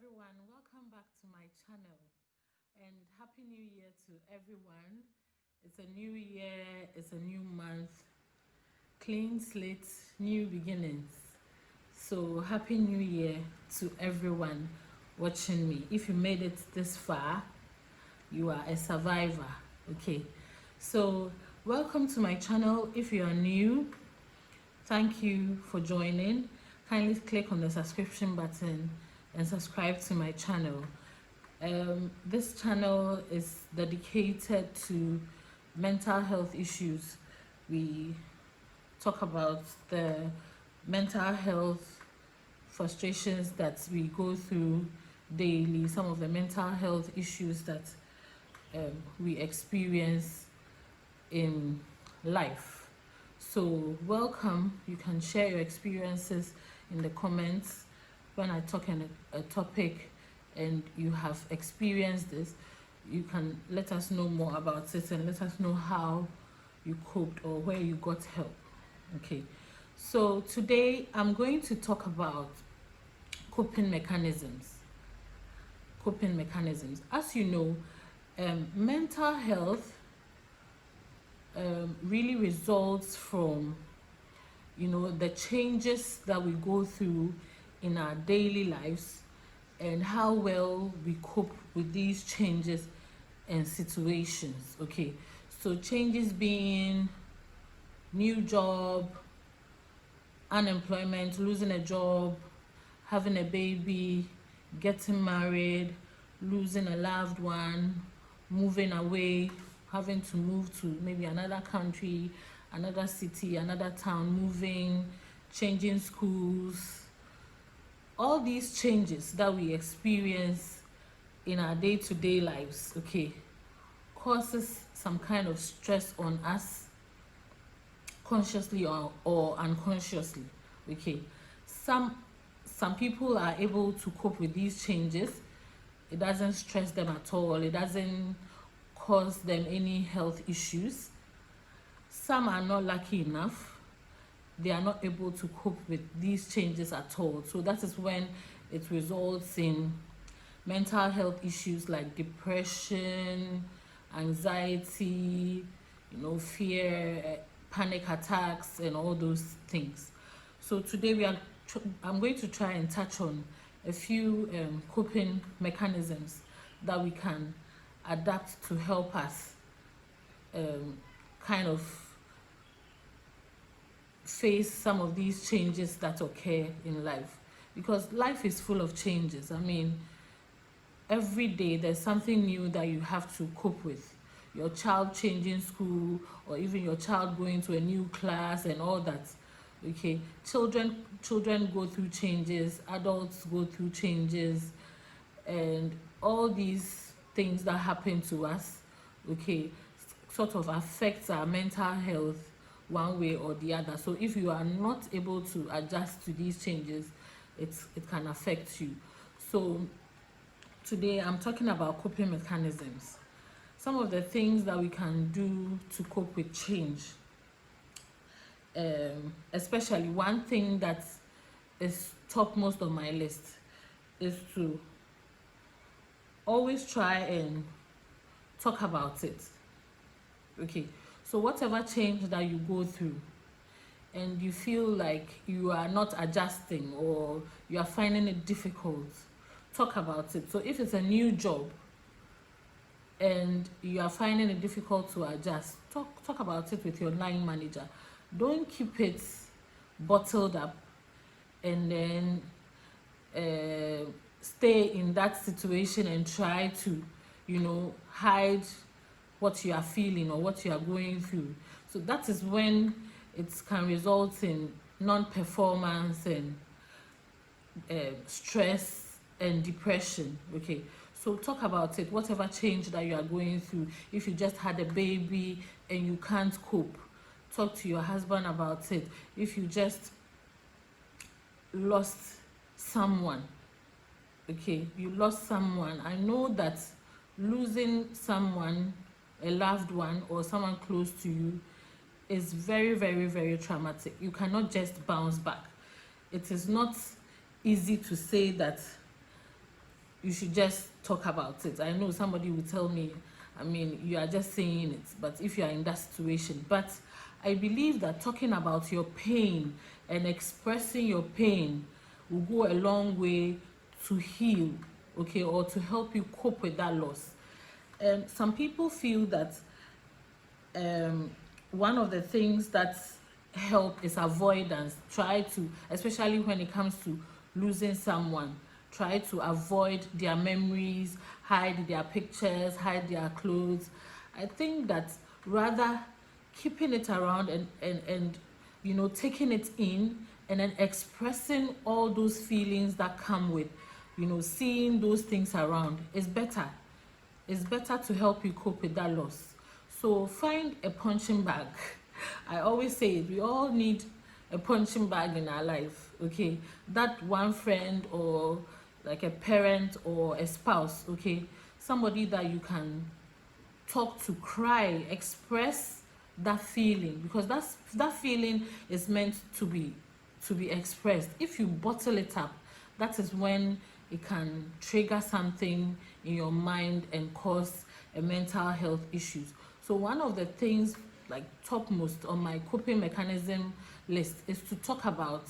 everyone, welcome back to my channel and happy new year to everyone. It's a new year, it's a new month, clean slate, new beginnings. So happy new year to everyone watching me. If you made it this far, you are a survivor. Okay, so welcome to my channel. If you are new, thank you for joining. Kindly click on the subscription button and subscribe to my channel. This channel is dedicated to mental health issues. We talk about the mental health frustrations that we go through daily, some of the mental health issues that we experience in life. So welcome. You can share your experiences in the comments when I talk on a topic and you have experienced this. You can let us know more about it and let us know how you coped or where you got help. Okay, so today I'm going to talk about coping mechanisms. As you know, mental health really results from the changes that we go through in our daily lives and how well we cope with these changes and situations. Okay, so changes being new job, unemployment, losing a job, having a baby, getting married, losing a loved one, moving away, having to move to maybe another country, another city, another town, moving, changing schools. All these changes that we experience in our day-to-day lives, okay, causes some kind of stress on us, consciously or unconsciously. Okay, some people are able to cope with these changes. It doesn't stress them at all. It doesn't cause them any health issues. Some are not lucky enough. They are not able to cope with these changes at all. So that is when it results in mental health issues like depression, anxiety, fear, panic attacks, and all those things. So today I'm going to try and touch on a few coping mechanisms that we can adapt to help us kind of face some of these changes that occur in life, because life is full of changes. I mean, every day there's something new that you have to cope with. Your child changing school, or even your child going to a new class and all that. Okay, children go through changes, adults go through changes, and all these things that happen to us, okay, sort of affects our mental health one way or the other. So if you are not able to adjust to these changes, it can affect you. So today I'm talking about coping mechanisms, some of the things that we can do to cope with change. Especially one thing that is topmost on my list is to always try and talk about it. Okay, so whatever change that you go through and you feel like you are not adjusting or you are finding it difficult, talk about it. So if it's a new job and you are finding it difficult to adjust, talk about it with your line manager. Don't keep it bottled up and then stay in that situation and try to hide what you are feeling or what you are going through. So that is when it can result in non-performance and stress and depression. Okay, so talk about it. Whatever change that you are going through, if you just had a baby and you can't cope, talk to your husband about it. If you just lost someone, okay, you lost someone, I know that losing someone, a loved one or someone close to you, is very, very, very traumatic. You cannot just bounce back. It is not easy to say that you should just talk about it. I know somebody will tell me, I mean, you are just saying it, but if you are in that situation. But I believe that talking about your pain and expressing your pain will go a long way to heal, okay, or to help you cope with that loss. Some people feel that one of the things that help is avoidance. Try to, especially when it comes to losing someone, try to avoid their memories, hide their pictures, hide their clothes. I think that rather keeping it around and you know, taking it in and then expressing all those feelings that come with, you know, seeing those things around is better. It's better to help you cope with that loss. So find a punching bag. I always say it, we all need a punching bag in our life, okay? That one friend or like a parent or a spouse, okay? Somebody that you can talk to, cry, express that feeling, because that feeling is meant to be expressed. If you bottle it up, that is when it can trigger something in your mind and cause a mental health issues. So one of the things like topmost on my coping mechanism list is to talk about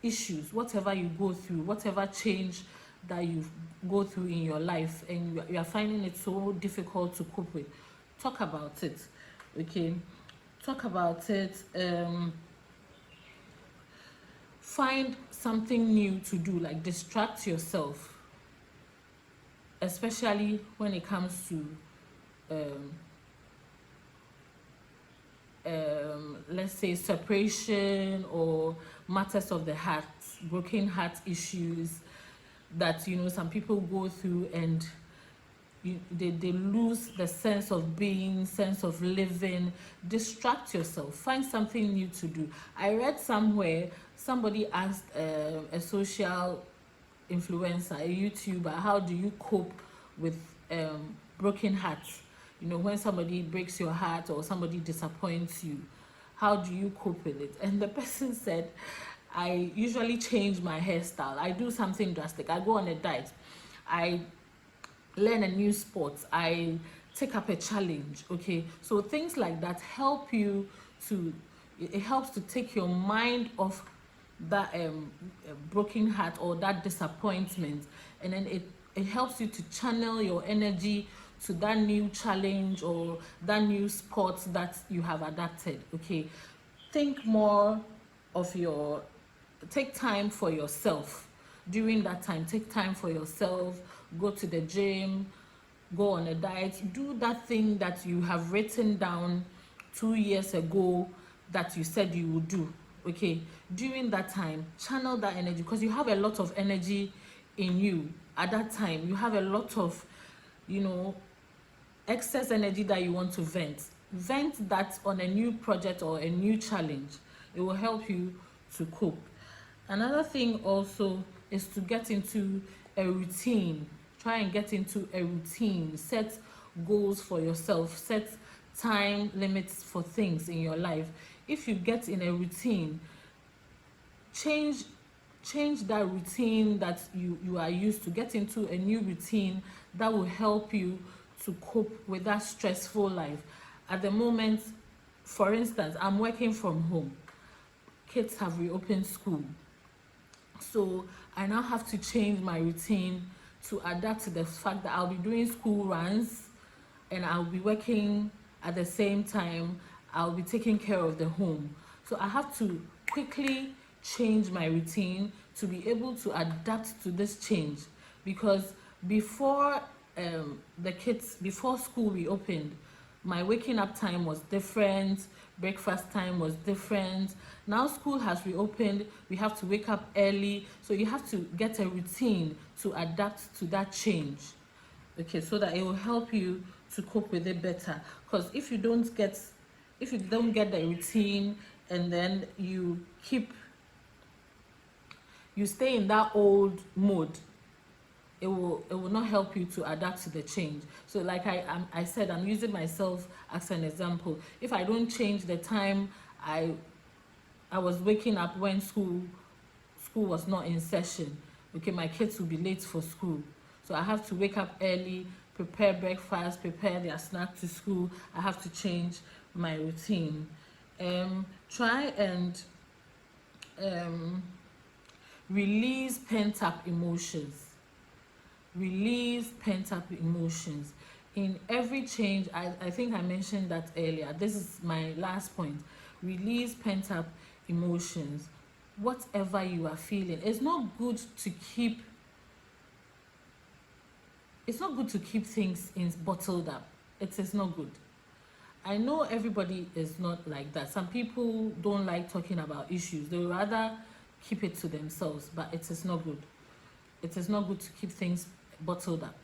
issues, whatever you go through, whatever change that you go through in your life and you are finding it so difficult to cope with. Talk about it, okay? Talk about it. Find something new to do, like distract yourself, especially when it comes to let's say separation or matters of the heart, broken heart issues that, you know, some people go through, and they lose the sense of being, sense of living. Distract yourself, find something new to do. I read somewhere somebody asked a social influencer, a YouTuber, how do you cope with broken hearts? You know, when somebody breaks your heart or somebody disappoints you, how do you cope with it? And the person said, I usually change my hairstyle. I do something drastic. I go on a diet. I learn a new sport. I take up a challenge, okay? So things like that help you to, it helps to take your mind off that broken heart or that disappointment, and then it helps you to channel your energy to that new challenge or that new sport that you have adapted, okay? Think more of your, take time for yourself during that time. Take time for yourself, go to the gym, go on a diet, do that thing that you have written down 2 years ago that you said you would do, okay? During that time, channel that energy, because you have a lot of energy in you at that time. You have a lot of, you know, excess energy that you want to vent that on a new project or a new challenge. It will help you to cope. Another thing also is to get into a routine. Try and get into a routine. Set goals for yourself. Set time limits for things in your life. If you get in a routine, change that routine that you are used to. Get into a new routine that will help you to cope with that stressful life. At the moment, for instance, I'm working from home. Kids have reopened school. So I now have to change my routine to adapt to the fact that I'll be doing school runs and I'll be working at the same time. I'll be taking care of the home. So I have to quickly change my routine to be able to adapt to this change, because before before school reopened, my waking up time was different, breakfast time was different. Now school has reopened, we have to wake up early, so you have to get a routine to adapt to that change, okay, so that it will help you to cope with it better. Because if you don't get the routine and then you stay in that old mode, it will not help you to adapt to the change. So like I said, I'm using myself as an example. If I don't change the time I was waking up when school was not in session, okay, my kids will be late for school. So I have to wake up early, prepare breakfast, prepare their snack to school. I have to change my routine. Try and release pent-up emotions. Release pent-up emotions. In every change, I think I mentioned that earlier. This is my last point. Release pent-up emotions. Whatever you are feeling, it's not good to keep things bottled up. It is not good. I know everybody is not like that. Some people don't like talking about issues. They would rather keep it to themselves, but it is not good. It is not good to keep things bottled up.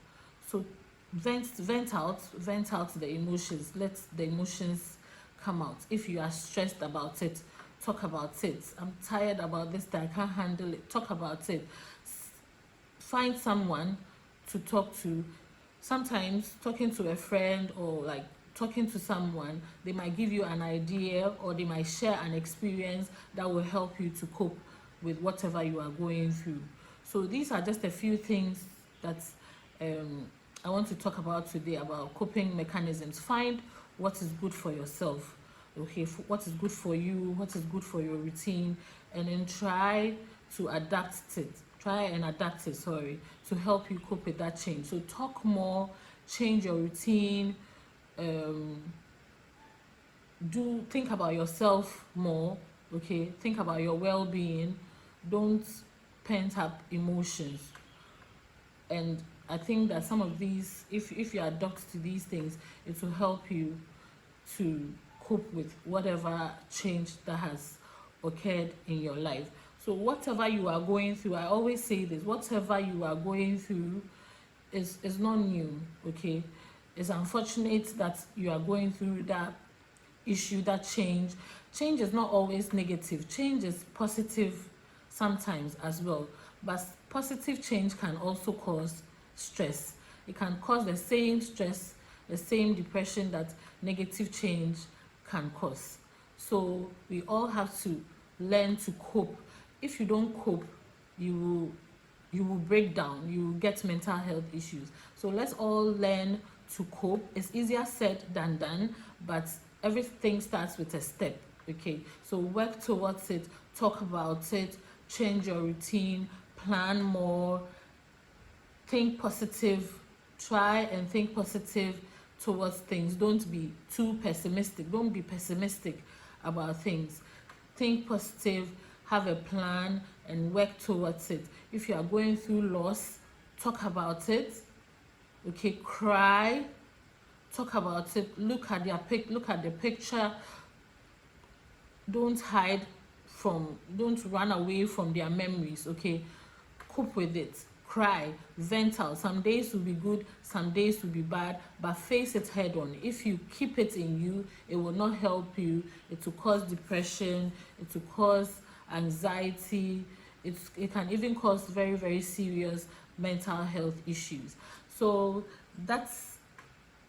So vent out the emotions. Let the emotions come out. If you are stressed about it, talk about it. I'm tired about this, that I can't handle it. Talk about it. Find someone to talk to. Sometimes talking to a friend or like talking to someone, they might give you an idea or they might share an experience that will help you to cope with whatever you are going through. So these are just a few things that I want to talk about today, about coping mechanisms. Find what is good for yourself, okay? What is good for you, what is good for your routine, and then try and adapt it, to help you cope with that change. So talk more, change your routine, think about yourself more, okay? Think about your well-being. Don't pent up emotions. And I think that some of these, if you adopt to these things, it will help you to cope with whatever change that has occurred in your life. So whatever you are going through, I always say this, whatever you are going through is not new, okay? It's unfortunate that you are going through that issue, that change. Change is not always negative. Change is positive sometimes as well. But positive change can also cause stress. It can cause the same stress, the same depression that negative change can cause. So we all have to learn to cope. If you don't cope, you will break down, you will get mental health issues. So let's all learn to cope. It's easier said than done, but everything starts with a step, okay? So work towards it, talk about it, change your routine, plan more, think positive, try and think positive towards things. Don't be too pessimistic. Don't be pessimistic about things. Think positive, have a plan, and work towards it. If you are going through loss, talk about it, okay? Cry, talk about it, look at the picture. Don't run away from their memories, okay? Cope with it, cry, vent out. Some days will be good, some days will be bad, but face it head on. If you keep it in you, it will not help you. It will cause depression, it will cause anxiety, it can even cause very, very serious mental health issues. So this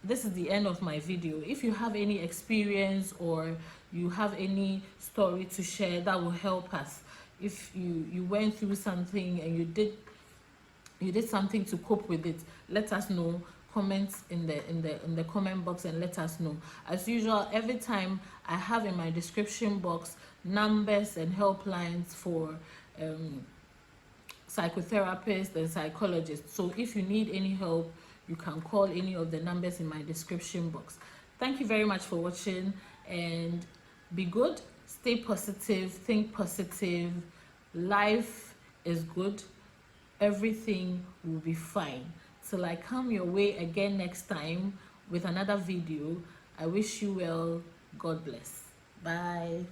is the end of my video. If you have any experience or you have any story to share that will help us, if you went through something and you did something to cope with it, let us know. Comment in the comment box and let us know. As usual, every time I have in my description box numbers and helplines for psychotherapists and psychologists. So if you need any help, you can call any of the numbers in my description box. Thank you very much for watching, and be good, stay positive, think positive. Life is good. Everything will be fine. Till I come your way again next time with another video, I wish you well. God bless. Bye.